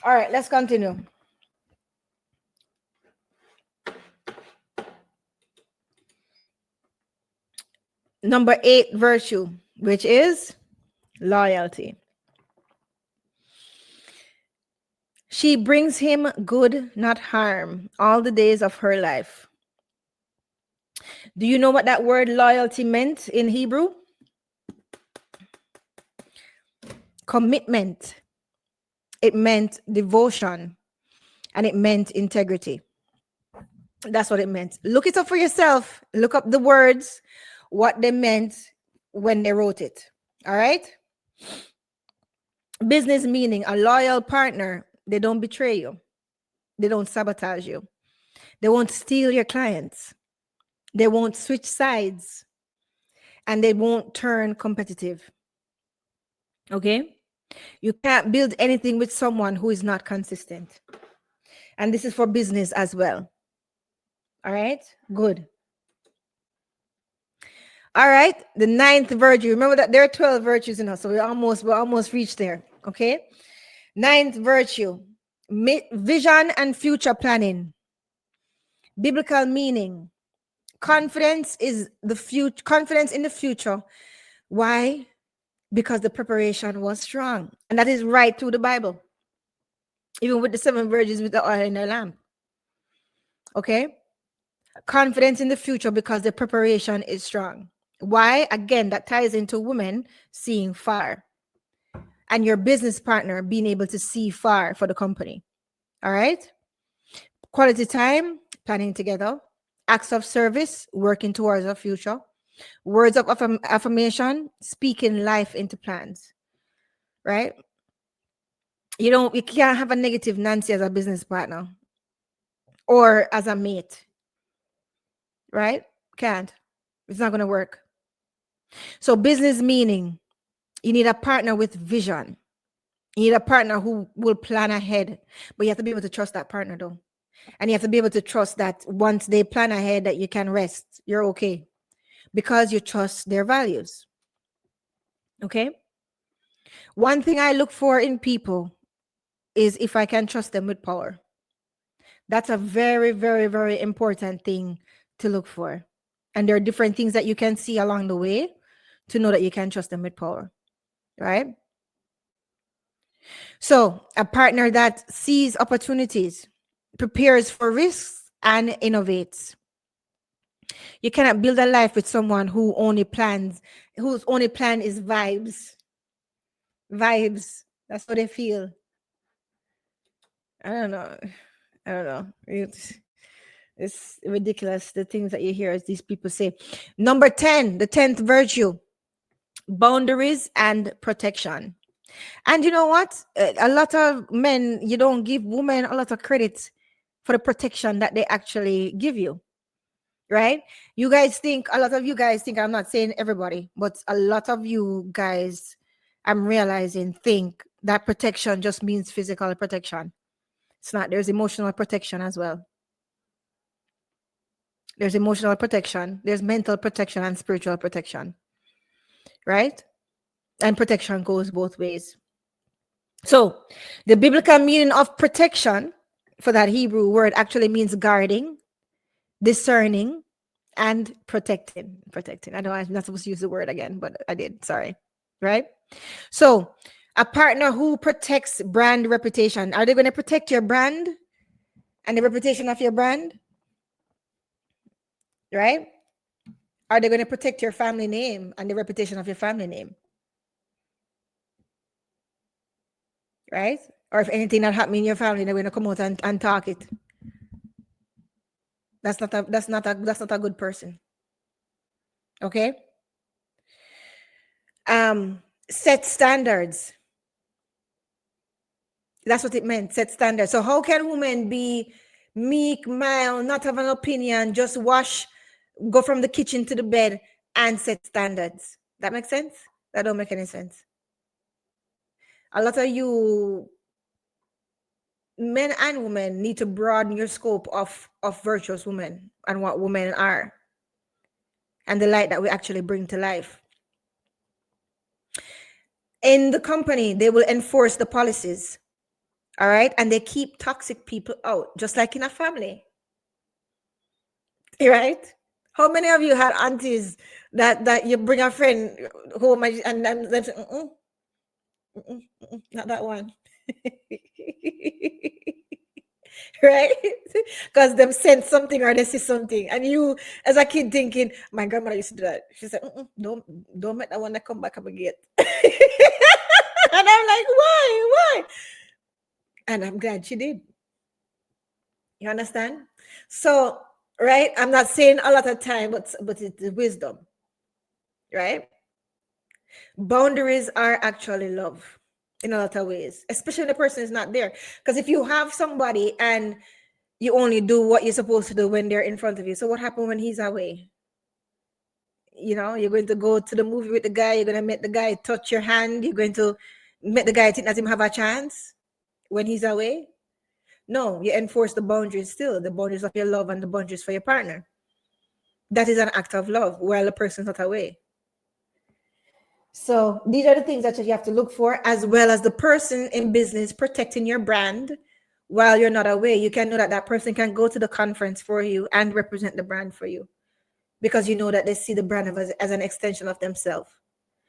All right, let's continue. Number 8 virtue, which is loyalty. She brings him good, not harm, all the days of her life. Do you know what that word loyalty meant in Hebrew? Commitment. It meant devotion, and it meant integrity. That's what it meant. Look it up for yourself. Look up the words, what they meant when they wrote it. All right? Business meaning a loyal partner. They don't betray you, they don't sabotage you, they won't steal your clients, they won't switch sides, and they won't turn competitive. Okay? You can't build anything with someone who is not consistent. And this is for business as well. All right? Good. All right. The 9th virtue. Remember that there are 12 virtues in us. So we're almost reached there. Okay. 9th virtue. Vision and future planning. Biblical meaning. Confidence is the future. Confidence in the future. Why? Because the preparation was strong. And that is right through the Bible. Even with the 7 virgins with the oil in their lamp. Okay. Confidence in the future because the preparation is strong. Why? Again, that ties into women seeing far and your business partner being able to see far for the company. All right. Quality time, planning together. Acts of service, working towards our future. Words of affirmation, speaking life into plans. Right. You can't have a negative Nancy as a business partner or as a mate. Right? Can't. It's not going to work. So business meaning, you need a partner with vision. You need a partner who will plan ahead, but you have to be able to trust that partner though. And you have to be able to trust that once they plan ahead that you can rest, you're okay because you trust their values. Okay? One thing I look for in people is if I can trust them with power. That's a very, very, very important thing to look for. And there are different things that you can see along the way to know that you can trust them with power. Right? So, a partner that sees opportunities, prepares for risks, and innovates. You cannot build a life with someone whose only plan is vibes. Vibes. That's what they feel. I don't know. It's ridiculous the things that you hear as these people say. Number 10, the 10th virtue, boundaries and protection. And you know what? A lot of men, you don't give women a lot of credit for the protection that they actually give you. Right? A lot of you guys think, I'm not saying everybody, but a lot of you guys, I'm realizing, think that protection just means physical protection. It's not. There's emotional protection as well. There's emotional protection, there's mental protection, and spiritual protection. Right? And protection goes both ways. So, the biblical meaning of protection for that Hebrew word actually means guarding, discerning, and protecting. I know I'm not supposed to use the word again, but I did. Sorry. Right? So, a partner who protects brand reputation. Are they going to protect your brand and the reputation of your brand? Right? Are they going to protect your family name and the reputation of your family name? Right? Or if anything that happened in your family, they're going to come out and talk it. That's not a good person. Okay? Set standards. That's what it meant. Set standards. So how can women be meek, mild, not have an opinion, just go from the kitchen to the bed and set standards? That makes sense? That don't make any sense. A lot of you men and women need to broaden your scope of virtuous women and what women are and the light that we actually bring to life. In the company, they will enforce the policies. All right. And they keep toxic people out, just like in a family. Right? How many of you had aunties that you bring a friend home and they say, not that one. Right? Because them sense something or they see something. And you, as a kid, thinking, my grandmother used to do that. She said, don't make that one that come back up again. And I'm like, why? Why? And I'm glad she did. You understand? So, right? I'm not saying a lot of time, but it's the wisdom, right? Boundaries are actually love in a lot of ways, especially when the person is not there. Because if you have somebody and you only do what you're supposed to do when they're in front of you, so what happened when he's away? You know, you're going to go to the movie with the guy, you're going to make the guy touch your hand, you're going to make the guy think that him have a chance when he's away. No, you enforce the boundaries still, the boundaries of your love and the boundaries for your partner. That is an act of love while the person's not away. So these are the things that you have to look for, as well as the person in business protecting your brand while you're not away. You can know that that person can go to the conference for you and represent the brand for you, because you know that they see the brand as an extension of themselves.